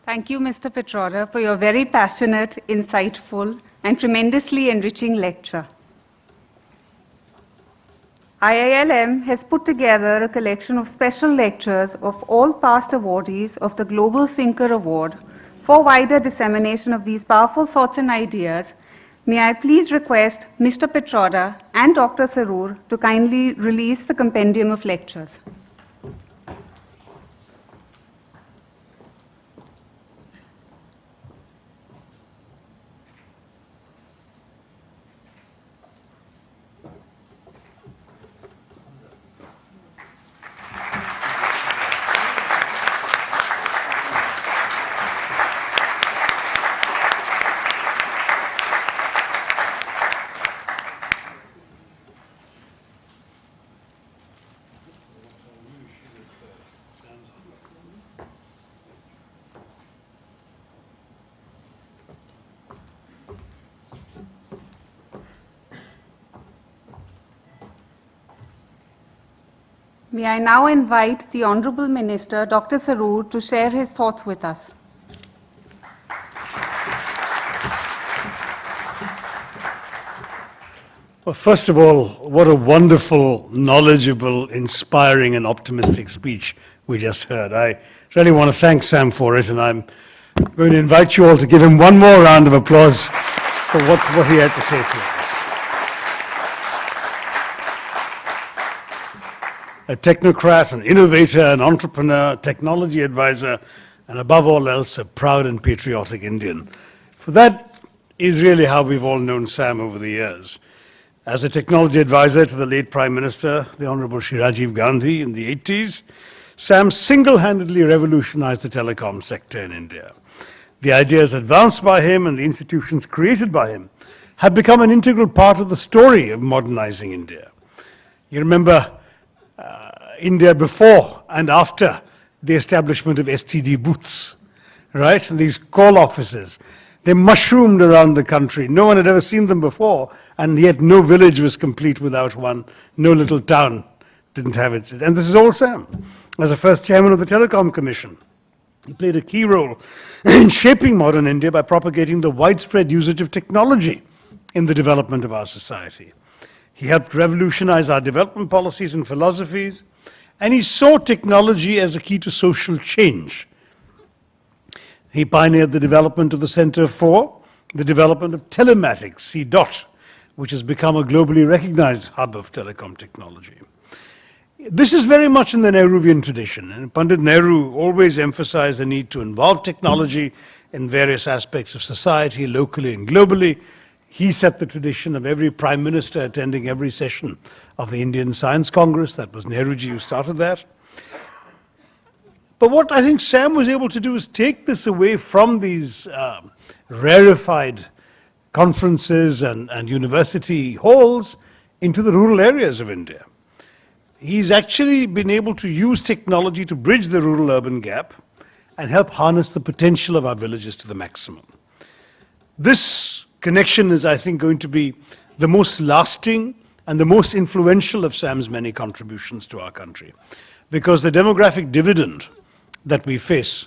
Thank you, Mr. Pitroda, for your very passionate, insightful, and tremendously enriching lecture. IILM has put together a collection of special lectures of all past awardees of the Global Thinker Award for wider dissemination of these powerful thoughts and ideas. May I please request Mr. Pitroda and Dr. Sarur to kindly release the compendium of lectures. May I now invite the Honorable Minister, Dr. Sarur, to share his thoughts with us. Well, first of all, what a wonderful, knowledgeable, inspiring and optimistic speech we just heard. I really want to thank Sam for it, and I'm going to invite you all to give him one more round of applause for what he had to say to us. A technocrat, an innovator, an entrepreneur, technology advisor, and above all else, a proud and patriotic Indian. For that is really how we've all known Sam over the years. As a technology advisor to the late Prime Minister, the Honorable Shri Rajiv Gandhi in the 80s, Sam single-handedly revolutionized the telecom sector in India. The ideas advanced by him and the institutions created by him have become an integral part of the story of modernizing India. You remember India before and after the establishment of STD booths, right? And these call offices, they mushroomed around the country. No one had ever seen them before, and yet no village was complete without one. No little town didn't have it. And this is all Sam. As the first chairman of the Telecom Commission, he played a key role in shaping modern India by propagating the widespread usage of technology in the development of our society. He helped revolutionize our development policies and philosophies, and he saw technology as a key to social change. He pioneered the development of the Center for the Development of Telematics, C-DOT, which has become a globally recognized hub of telecom technology. This is very much in the Nehruvian tradition, and Pandit Nehru always emphasized the need to involve technology in various aspects of society, locally and globally. He set the tradition of every Prime Minister attending every session of the Indian Science Congress. That was Nehruji who started that. But what I think Sam was able to do is take this away from these rarefied conferences and university halls into the rural areas of India. He's actually been able to use technology to bridge the rural-urban gap and help harness the potential of our villages to the maximum. This connection is, I think, going to be the most lasting and the most influential of Sam's many contributions to our country, because the demographic dividend that we face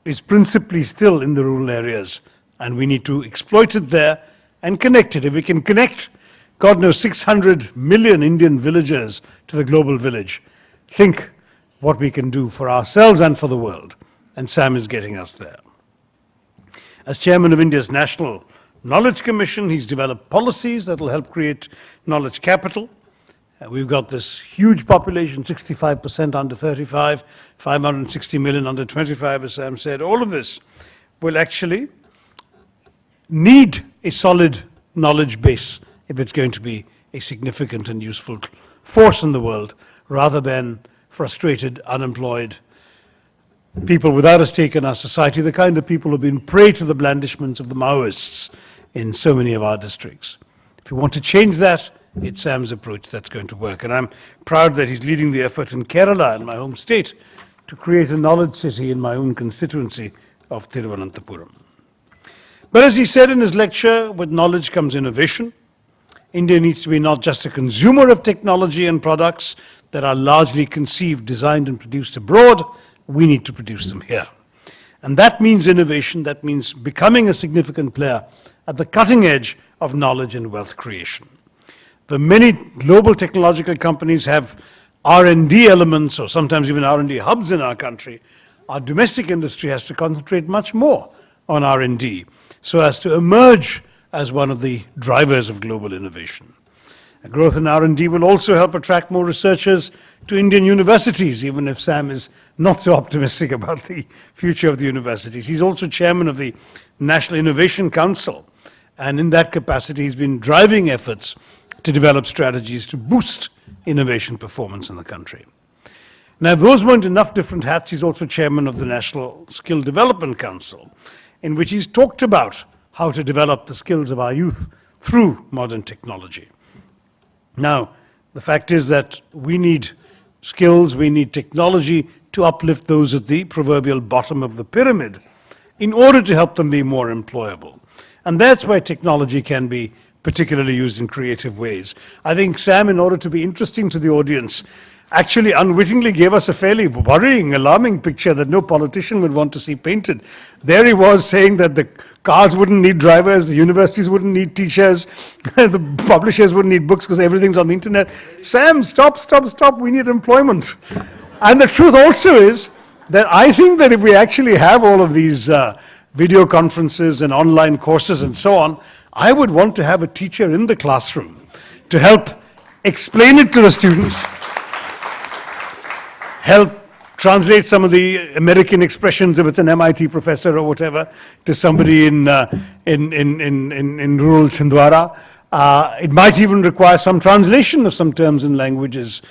is principally still in the rural areas, and we need to exploit it there and connect it. If we can connect, God knows, 600 million Indian villagers to the global village, think what we can do for ourselves and for the world, and Sam is getting us there. As chairman of India's National Knowledge Commission, he's developed policies that will help create knowledge capital. We've got this huge population, 65% under 35, 560 million under 25, as Sam said. All of this will actually need a solid knowledge base if it's going to be a significant and useful force in the world, rather than frustrated, unemployed people without a stake in our society, the kind of people who have been prey to the blandishments of the Maoists in so many of our districts. If we want to change that, it's Sam's approach that's going to work. And I'm proud that he's leading the effort in Kerala, in my home state, to create a knowledge city in my own constituency of Thiruvananthapuram. But as he said in his lecture, with knowledge comes innovation. India needs to be not just a consumer of technology and products that are largely conceived, designed and produced abroad. We need to produce them here. And that means innovation, that means becoming a significant player at the cutting edge of knowledge and wealth creation. The many global technological companies have R&D elements, or sometimes even R&D hubs in our country. Our domestic industry has to concentrate much more on R&D so as to emerge as one of the drivers of global innovation. A growth in R&D will also help attract more researchers to Indian universities, even if Sam is not so optimistic about the future of the universities. He's also chairman of the National Innovation Council, and in that capacity he's been driving efforts to develop strategies to boost innovation performance in the country. Now, if those weren't enough different hats, he's also chairman of the National Skill Development Council, in which he's talked about how to develop the skills of our youth through modern technology. Now, the fact is that we need skills, we need technology to uplift those at the proverbial bottom of the pyramid in order to help them be more employable. And that's where technology can be particularly used in creative ways. I think Sam, in order to be interesting to the audience, actually unwittingly gave us a fairly worrying, alarming picture that no politician would want to see painted. There he was saying that the cars wouldn't need drivers, the universities wouldn't need teachers, the publishers wouldn't need books because everything's on the internet. Sam, stop, we need employment. And the truth also is that I think that if we actually have all of these video conferences and online courses and so on, I would want to have a teacher in the classroom to help explain it to the students, help translate some of the American expressions if it's an MIT professor or whatever to somebody in rural Chhindwara. It might even require some translation of some terms and languages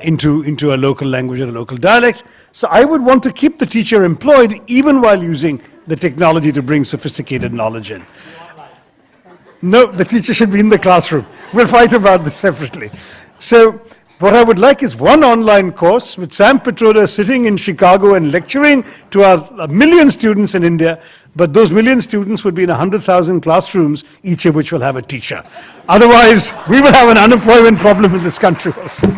into a local language or a local dialect. So I would want to keep the teacher employed even while using the technology to bring sophisticated knowledge in. No, the teacher should be in the classroom. We'll fight about this separately. So what I would like is one online course with Sam Pitroda sitting in Chicago and lecturing to a million students in India, but those million students would be in 100,000 classrooms, each of which will have a teacher. Otherwise, we will have an unemployment problem in this country also.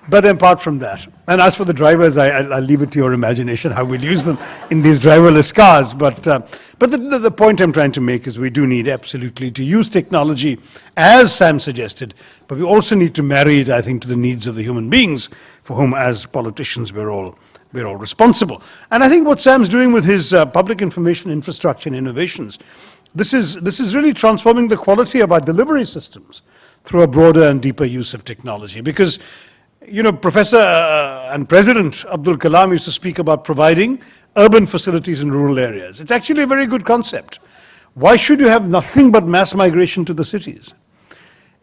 But apart from that, and as for the drivers, I'll leave it to your imagination how we'll use them in these driverless cars. But the point I'm trying to make is we do need absolutely to use technology as Sam suggested, but we also need to marry it, I think, to the needs of the human beings for whom, as politicians, we're all responsible. And I think what Sam's doing with his public information infrastructure and innovations, this is really transforming the quality of our delivery systems through a broader and deeper use of technology. Because, you know, Professor and President Abdul Kalam used to speak about providing urban facilities in rural areas. It's actually a very good concept. Why should you have nothing but mass migration to the cities?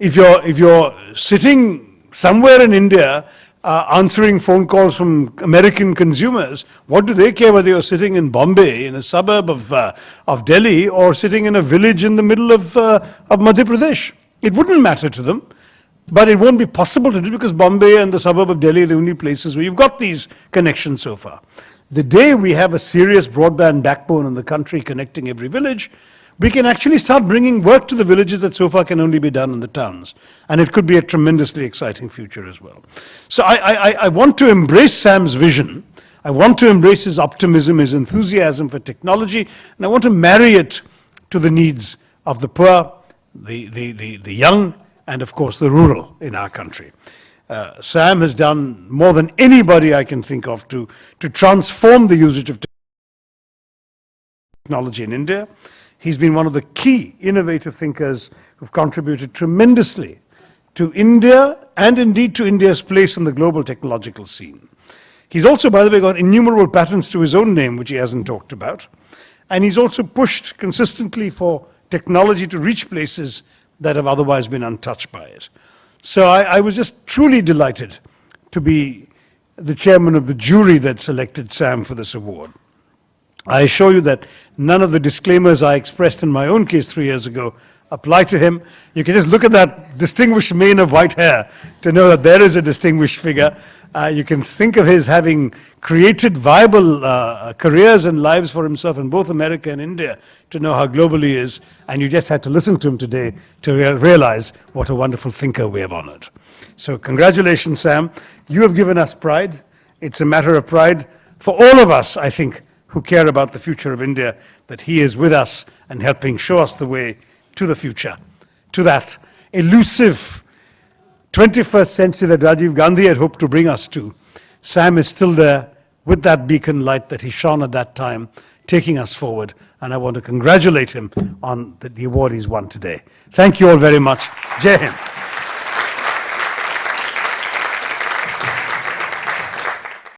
If you're sitting somewhere in India answering phone calls from American consumers, what do they care whether you're sitting in Bombay, in a suburb of Delhi, or sitting in a village in the middle of Madhya Pradesh? It wouldn't matter to them. But it won't be possible to do because Bombay and the suburb of Delhi are the only places where you've got these connections so far. The day we have a serious broadband backbone in the country connecting every village, we can actually start bringing work to the villages that so far can only be done in the towns. And it could be a tremendously exciting future as well. So I want to embrace Sam's vision. I want to embrace his optimism, his enthusiasm for technology, and I want to marry it to the needs of the poor, the young, and of course the rural in our country. Sam has done more than anybody I can think of to transform the usage of technology in India. He's been one of the key innovative thinkers who've contributed tremendously to India and indeed to India's place in the global technological scene. He's also, by the way, got innumerable patents to his own name, which he hasn't talked about. And he's also pushed consistently for technology to reach places that have otherwise been untouched by it. So I was just truly delighted to be the chairman of the jury that selected Sam for this award. I assure you that none of the disclaimers I expressed in my own case 3 years ago apply to him. You can just look at that distinguished mane of white hair to know that there is a distinguished figure. You can think of his having created viable careers and lives for himself in both America and India to know how global he is, and you just had to listen to him today to realize what a wonderful thinker we have honored. So congratulations, Sam. You have given us pride. It's a matter of pride for all of us, I think, who care about the future of India, that he is with us and helping show us the way to the future, to that elusive 21st century that Rajiv Gandhi had hoped to bring us to. Sam is still there with that beacon light that he shone at that time, taking us forward, and I want to congratulate him on the award he's won today. Thank you all very much. Jai Hind.